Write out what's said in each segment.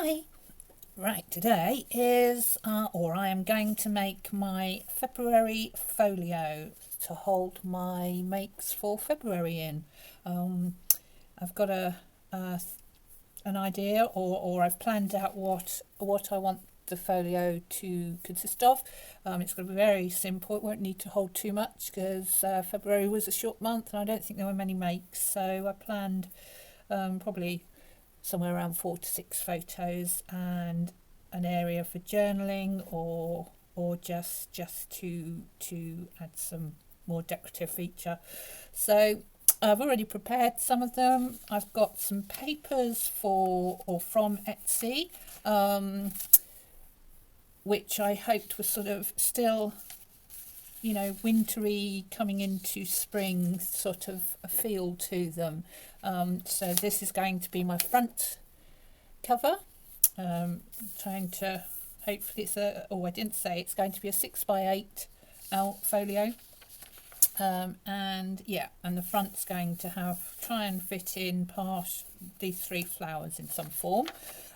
Hi! Right, today is, or I am going to make my February folio to hold my makes for February in. I've got an idea, or I've planned out what I want the folio to consist of. It's going to be very simple. It won't need to hold too much because February was a short month and I don't think there were many makes, so I planned probably somewhere around 4 to 6 photos and an area for journaling or just to add some more decorative feature. So I've already prepared some of them. I've got some papers from Etsy, which I hoped was sort of still, you know, wintry, coming into spring sort of a feel to them. So this is going to be my front cover. Trying to, hopefully it's I didn't say, it's going to be a 6x8 folio. And yeah, and the front's going to try and fit in past these 3 flowers in some form.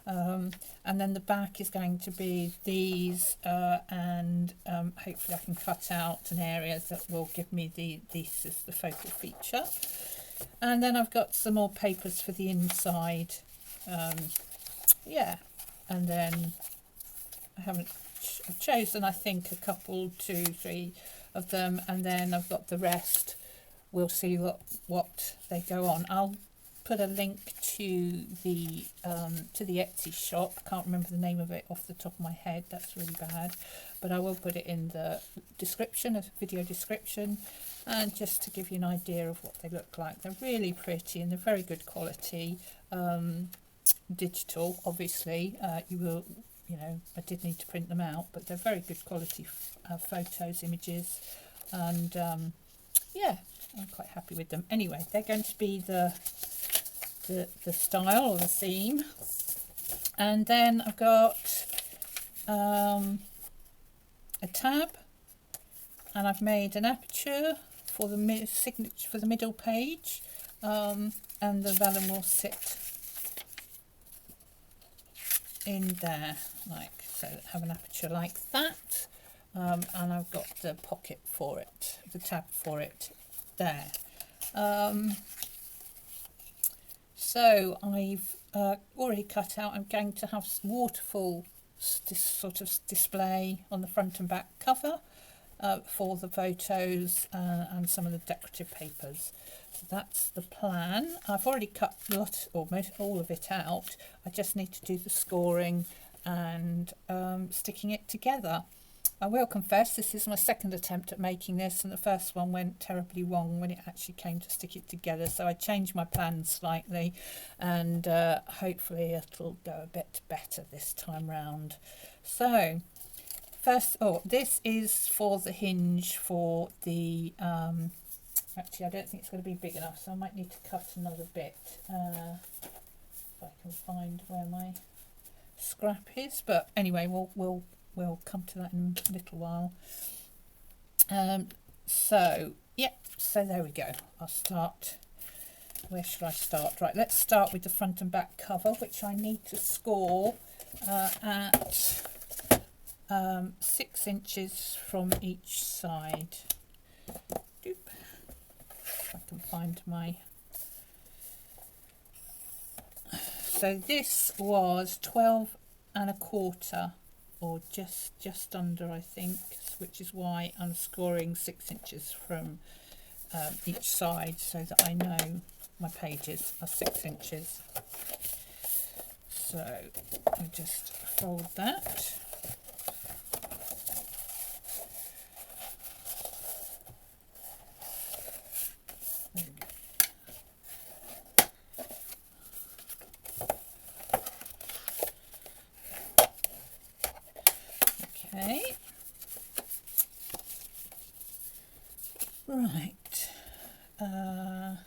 And then the back is going to be these, and hopefully I can cut out an area that will give me this as the focal feature. And then I've got some more papers for the inside. Yeah, and then I've chosen, I think, a couple, 2, 3 of them, and then I've got the rest. We'll see what they go on. I'll put a link to the Etsy shop. I can't remember the name of it off the top of my head, that's really bad, but I will put it in the description, a video description, and just to give you an idea of what they look like. They're really pretty and they're very good quality. Digital, obviously. You know, I did need to print them out, but they're very good quality photos, images, and yeah, I'm quite happy with them. Anyway, they're going to be the style or the theme. And then I've got a tab, and I've made an aperture for the signature for the middle page, and the vellum will sit in there, like so. Have an aperture like that, and I've got the pocket for it, the tab for it there. So I've already cut out. I'm going to have waterfall sort of display on the front and back cover for the photos and some of the decorative papers. So that's the plan. I've already cut almost all of it out. I just need to do the scoring and sticking it together. I will confess, this is my second attempt at making this, and the first one went terribly wrong when it actually came to stick it together, so I changed my plans slightly, and hopefully it'll go a bit better this time round. So first, this is for the hinge for the actually I don't think it's going to be big enough, so I might need to cut another bit if I can find where my scrap is, but anyway, we'll come to that in a little while. So there we go. I'll start. Where should I start? Right, let's start with the front and back cover, which I need to score at 6 inches from each side. Doop. If I can find my... So this was 12 1/4, or just under, I think, which is why I'm scoring 6 inches from each side, so that I know my pages are 6 inches. So I just fold that. There we go. Okay. Right. Now.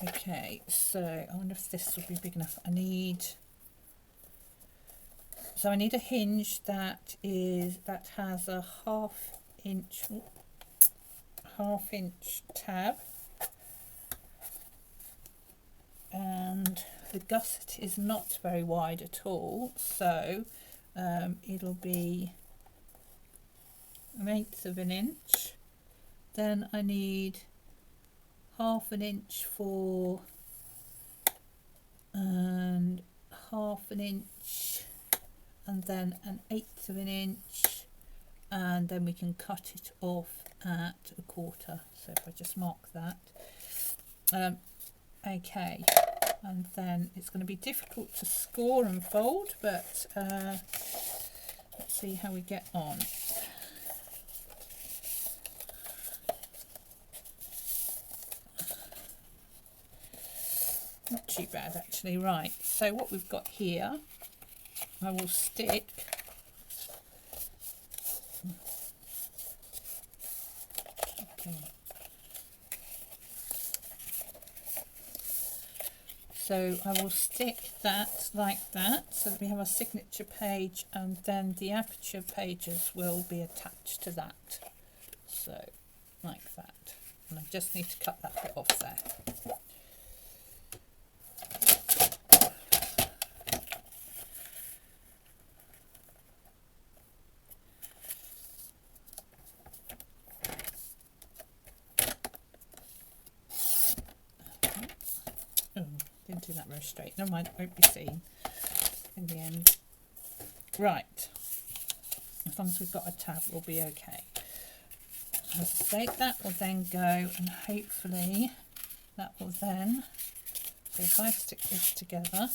Okay, so I wonder if this will be big enough. I need a hinge that has a half 1/2" tab, and the gusset is not very wide at all, so it'll be 1/8 inch. Then I need 1/2 inch for, and 1/2 inch, and then 1/8 inch, and then we can cut it off at 1/4. So if I just mark that, okay, and then it's going to be difficult to score and fold, but let's see how we get on. Not too bad actually. Right, so what we've got here, I will stick so I will stick that like that, so that we have a signature page, and then the aperture pages will be attached to that, so like that, and I just need to cut that bit off there. Didn't do that very straight. Never mind, it won't be seen in the end. Right, as long as we've got a tab, we'll be okay. As I say, that will then go, and hopefully that will then, so if I stick this together,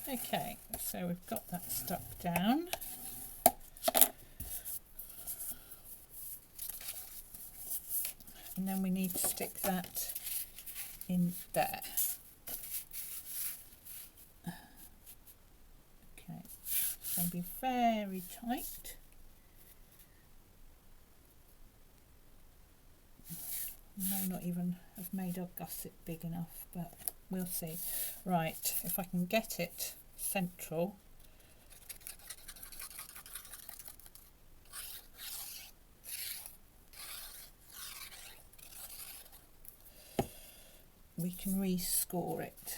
okay, so we've got that stuck down. And then we need to stick that in there. Okay, it's going to be very tight. I may not even have made our gusset big enough, but we'll see. Right, if I can get it central. We can rescore it.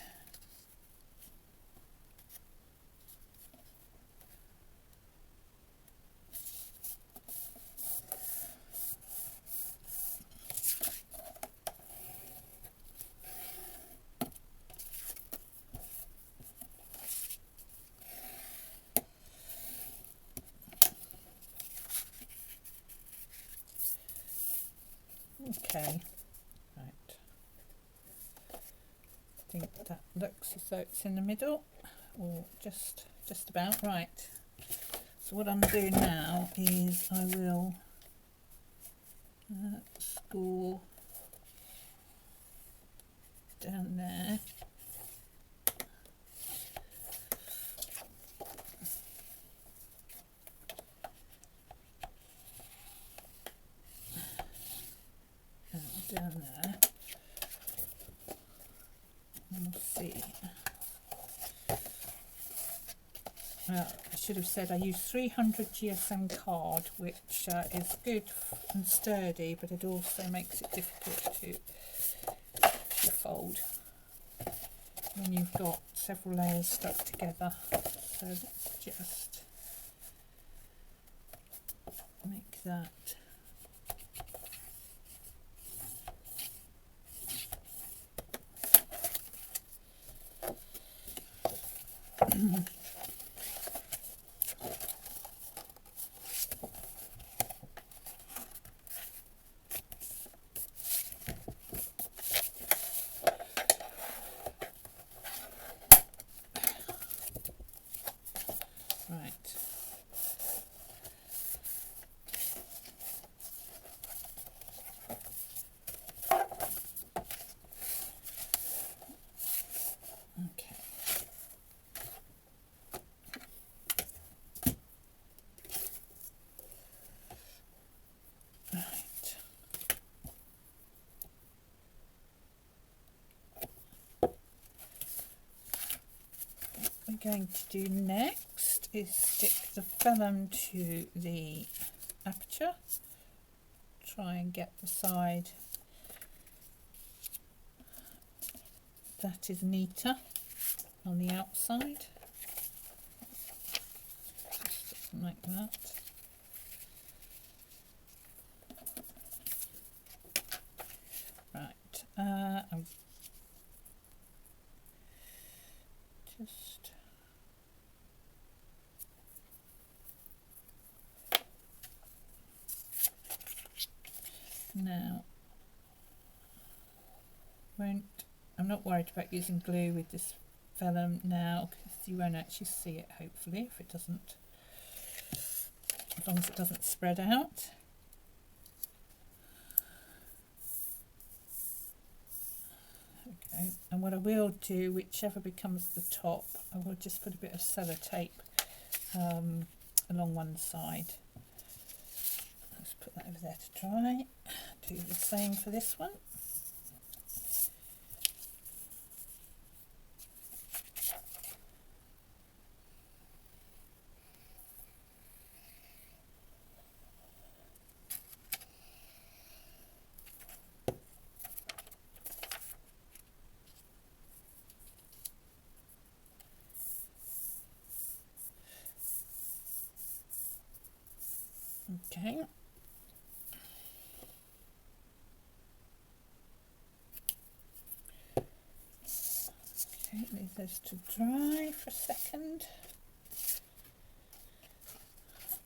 Okay, right. I think that looks as though it's in the middle, or just about right. So what I'm doing now is I will score down there. Down there, and we'll see. Well, I should have said I use 300 GSM card, which is good and sturdy, but it also makes it difficult to fold when you've got several layers stuck together. So let's just make that. Right. we're going to do next is stick the vellum to the aperture. Try and get the side that is neater on the outside, just like that. Right, I'm just now I'm not worried about using glue with this vellum now, because you won't actually see it, hopefully, if it doesn't, as long as it doesn't spread out. Okay, and what I will do, whichever becomes the top, I will just put a bit of sellotape along one side. Let's put that over there to dry. Do the same for this one. Okay. Okay, leave those to dry for a second.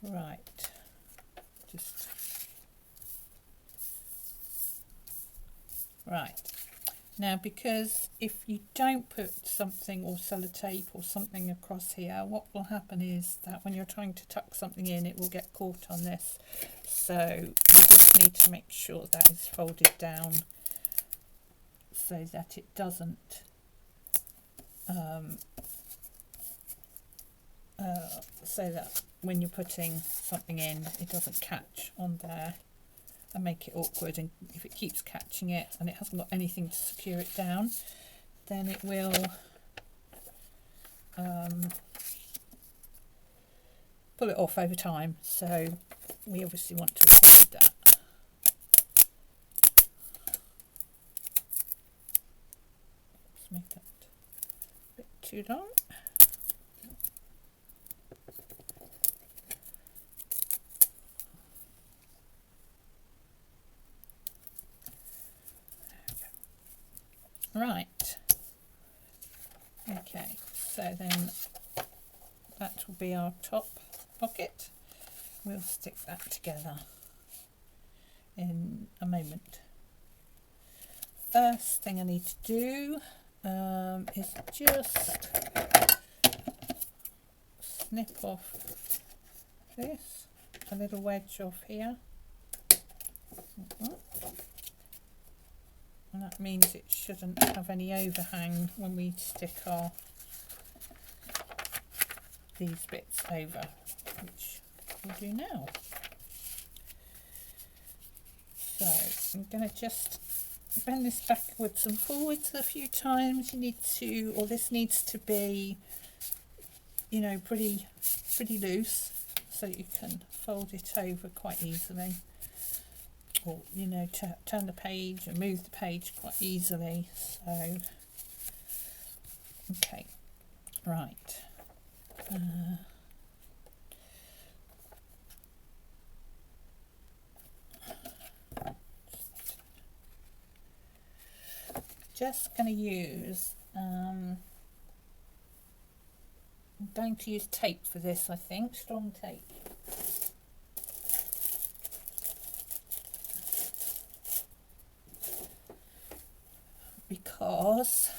Right. Just right. Now, because if you don't put something or sellotape or something across here, what will happen is that when you're trying to tuck something in, it will get caught on this. So you just need to make sure that is folded down so that it doesn't so that when you're putting something in, it doesn't catch on there and make it awkward. And if it keeps catching it and it hasn't got anything to secure it down, then it will pull it off over time. So we obviously want to avoid that. Let's make that a bit too long. Right, okay, so then that will be our top pocket. We'll stick that together in a moment. First thing I need to do is just snip off this, a little wedge off here. And that means it shouldn't have any overhang when we stick these bits over, which we'll do now. So I'm going to just bend this backwards and forwards a few times. You need to, or this needs to be, you know, pretty loose, so you can fold it over quite easily. Or, you know, turn the page and move the page quite easily. So, okay, right. Just going to use, I'm going to use tape for this, I think, strong tape. Because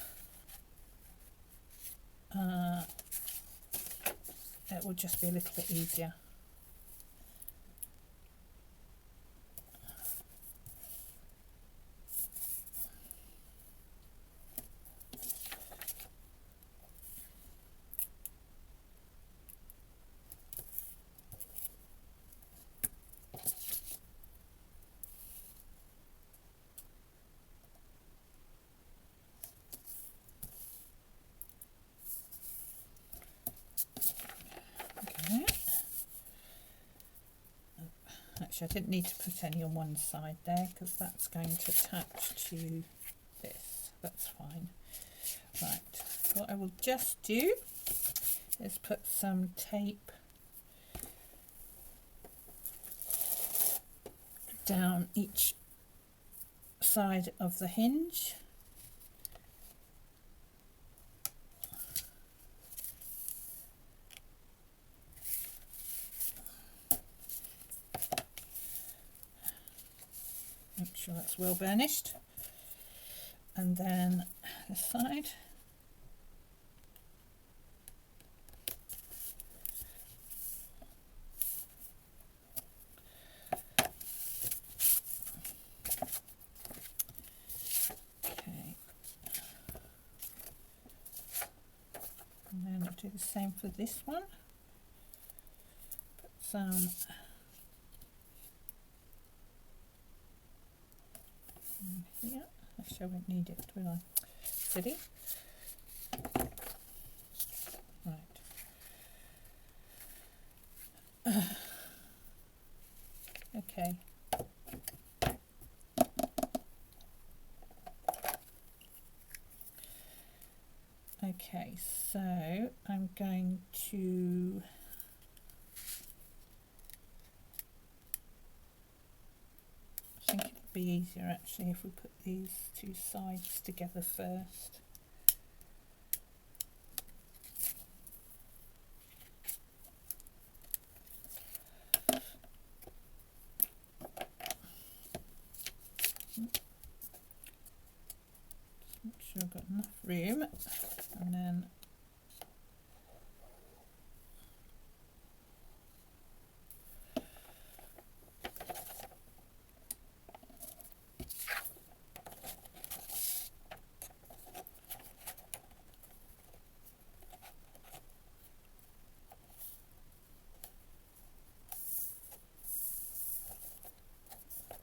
it will just be a little bit easier. Actually, I didn't need to put any on one side there because that's going to attach to this. That's fine. Right, what I will just do is put some tape down each side of the hinge. Make sure that's well burnished. And then this side. Okay. And then I'll do the same for this one. Put some in here. Actually, I won't need it, will I? Silly. Right. Okay. Okay, so I'm going to I think it'd be easier actually if we put these two sides together first. Just make sure I've got enough room, and then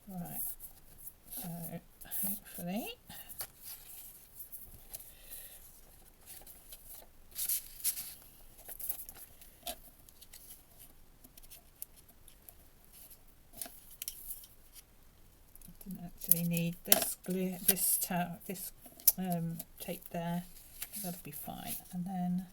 right, so hopefully I didn't actually need this glue, this tape there. That'll be fine. And then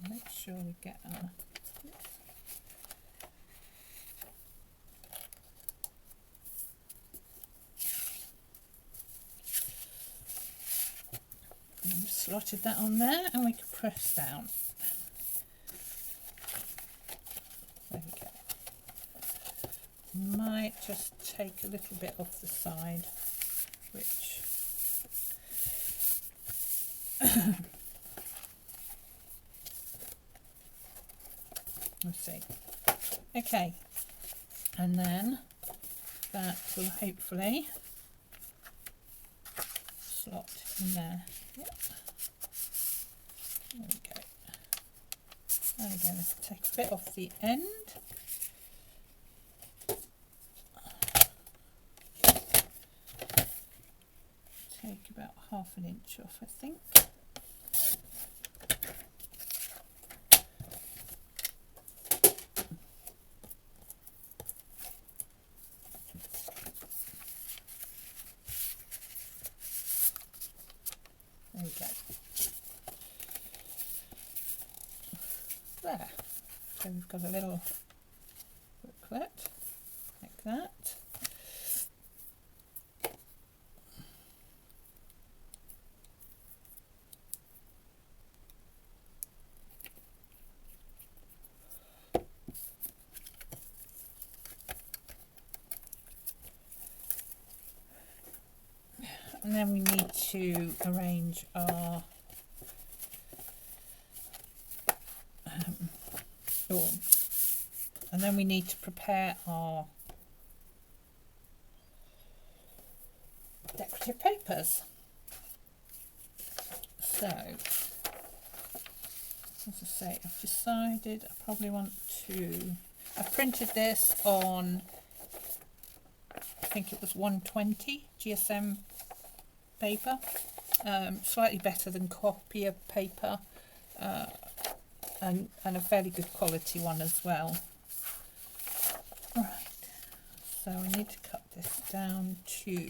make sure we get our and we've slotted that on there, and we can press down. There we go. Might just take a little bit off the side, which let's see. Okay, and then that will hopefully slot in there. Yep. There we go. There we go. Let's take a bit off the end. Take about ½ an inch off, I think. There we go. There. So we've got a little booklet like that. And then we need to arrange our and then we need to prepare our decorative papers. So, as I say, I've decided I probably want to I printed this on, I think it was 120 GSM paper, slightly better than copier paper, and a fairly good quality one as well. Right, so I need to cut this down to,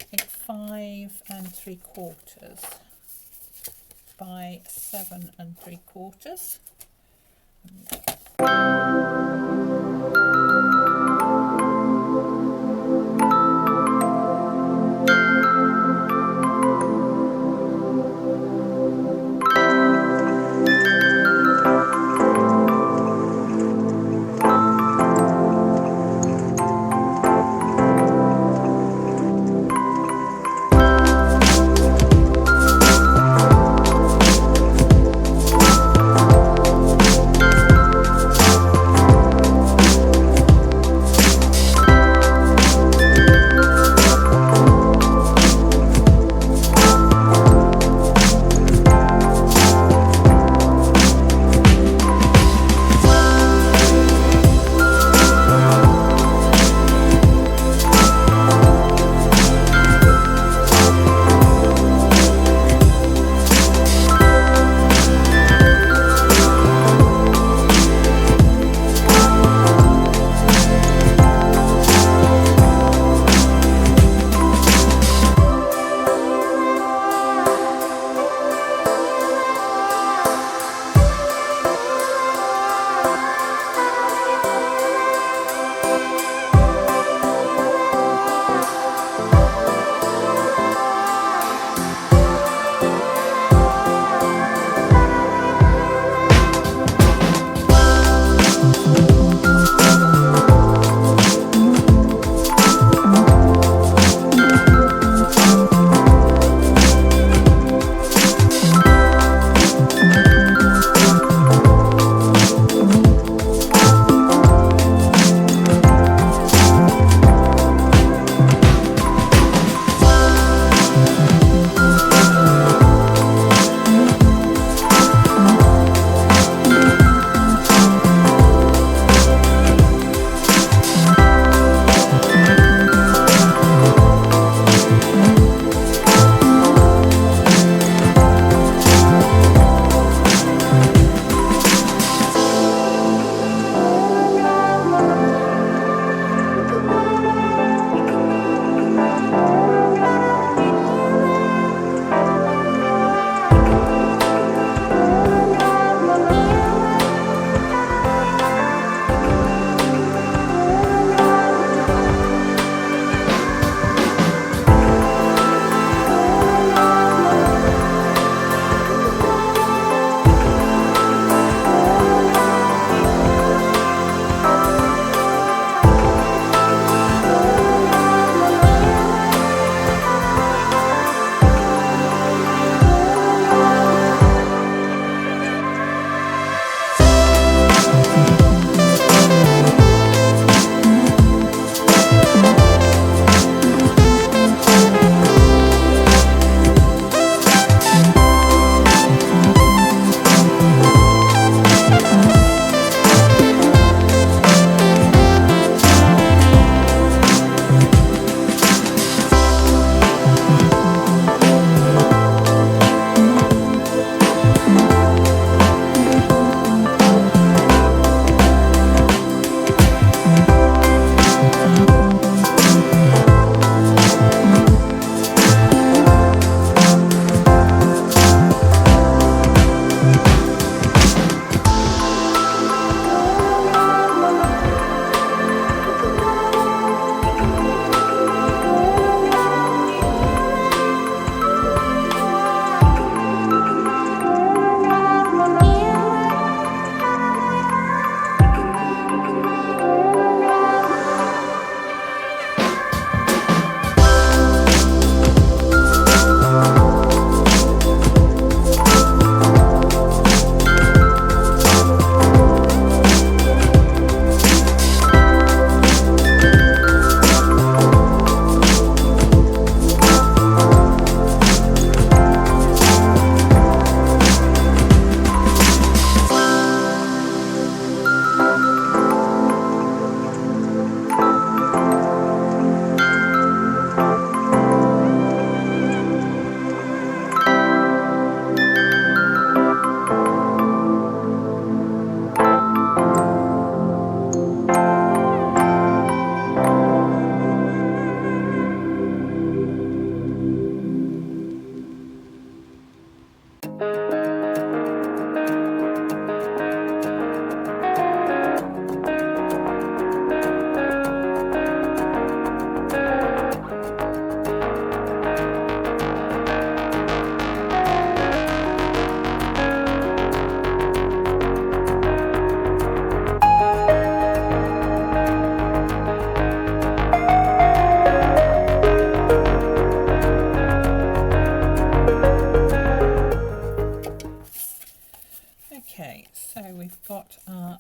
I think, 5 3/4 by 7 3/4.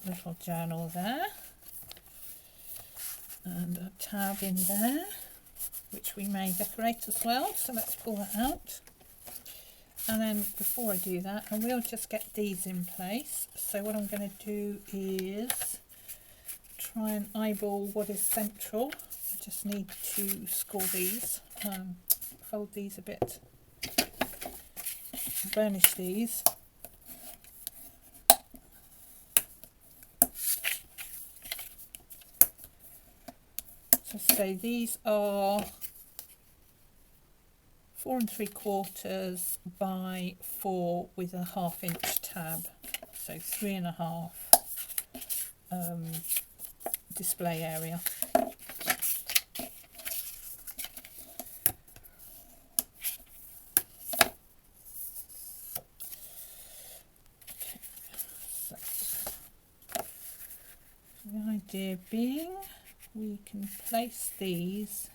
Little journal there and a tab in there which we may decorate as well, so let's pull that out. And then before I do that, I will just get these in place. So what I'm going to do is try and eyeball what is central. I just need to score these, fold these a bit, burnish these. So these are 4 3/4 by 4 with a 1/2 inch tab, so 3.5 display area. So the idea being we can place these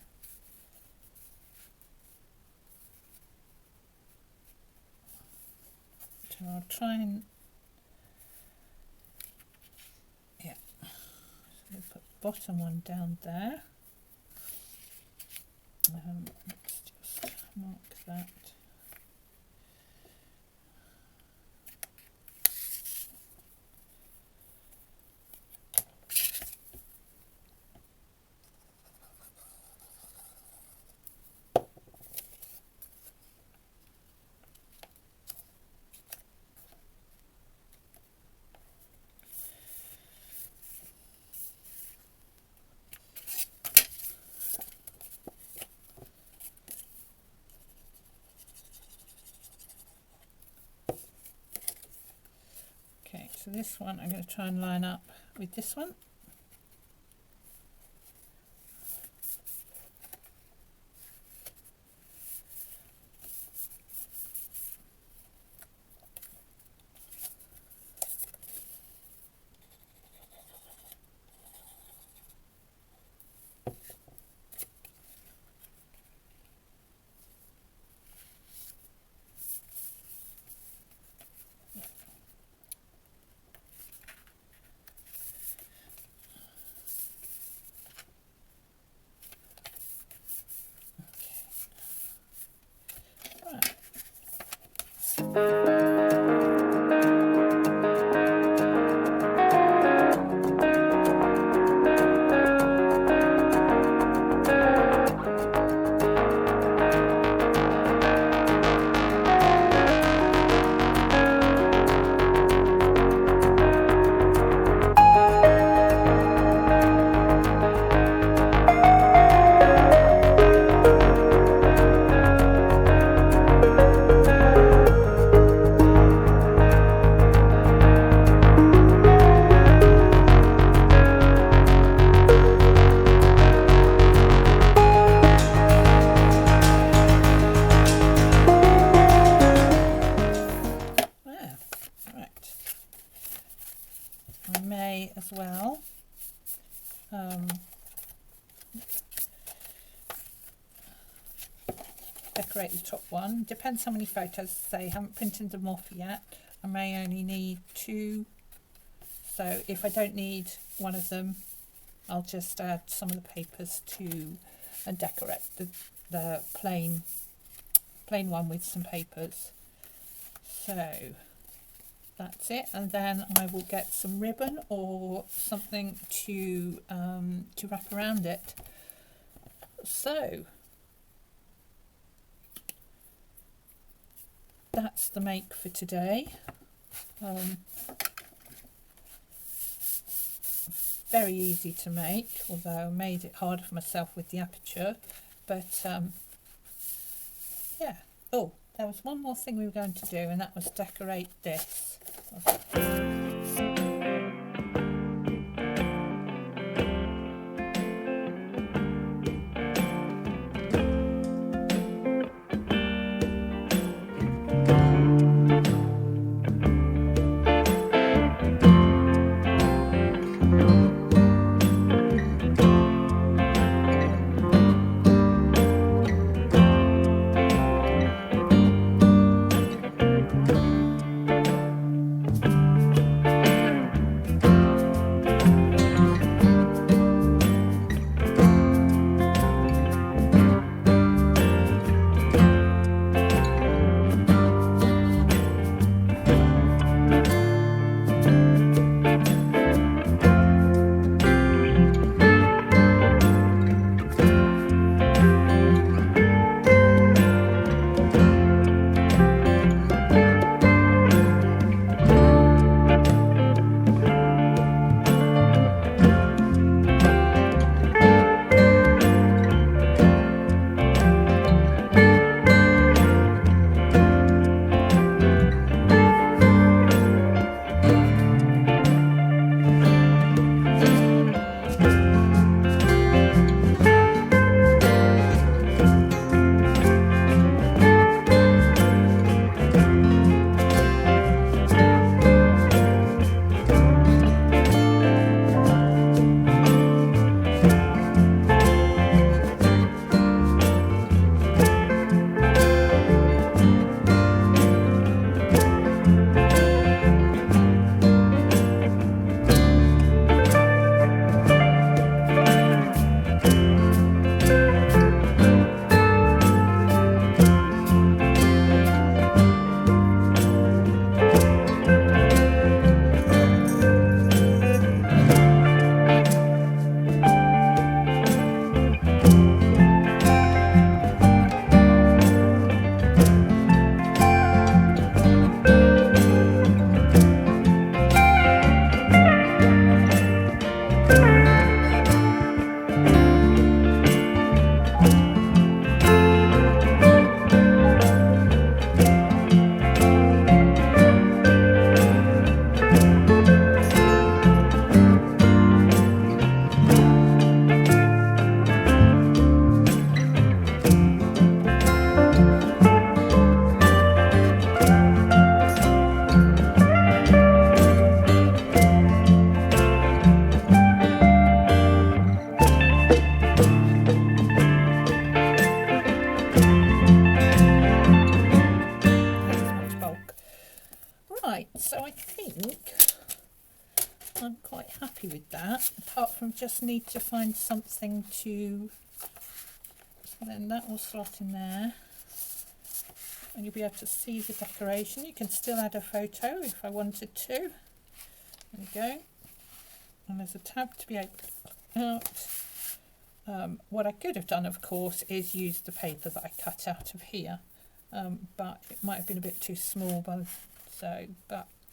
so I'll try and so we'll put the bottom one down there. Let's just mark that. So this one I'm going to try and line up with this one. As well, decorate the top one. Depends how many photos. Say, I haven't printed them off yet. I may only need 2. So if I don't need one of them, I'll just add some of the papers to and decorate the plain one with some papers. So that's it, and then I will get some ribbon or something to wrap around it. So that's the make for today. Very easy to make, although I made it harder for myself with the aperture. But yeah. Oh, there was one more thing we were going to do, and that was decorate this. So I think I'm quite happy with that, apart from just need to find something to, so then that will slot in there and you'll be able to see the decoration. You can still add a photo if I wanted to. There we go. And there's a tab to be able to out. What I could have done, of course, is use the paper that I cut out of here, but it might have been a bit too small,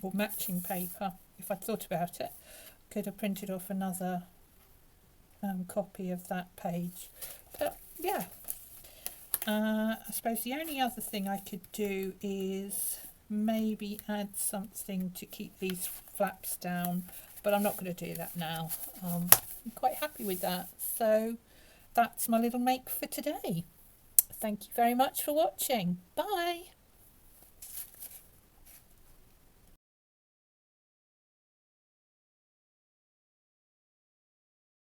or matching paper. If I'd thought about it, I could have printed off another copy of that page. But yeah, I suppose the only other thing I could do is maybe add something to keep these flaps down, but I'm not going to do that now. I'm quite happy with that. So that's my little make for today. Thank you very much for watching. Bye.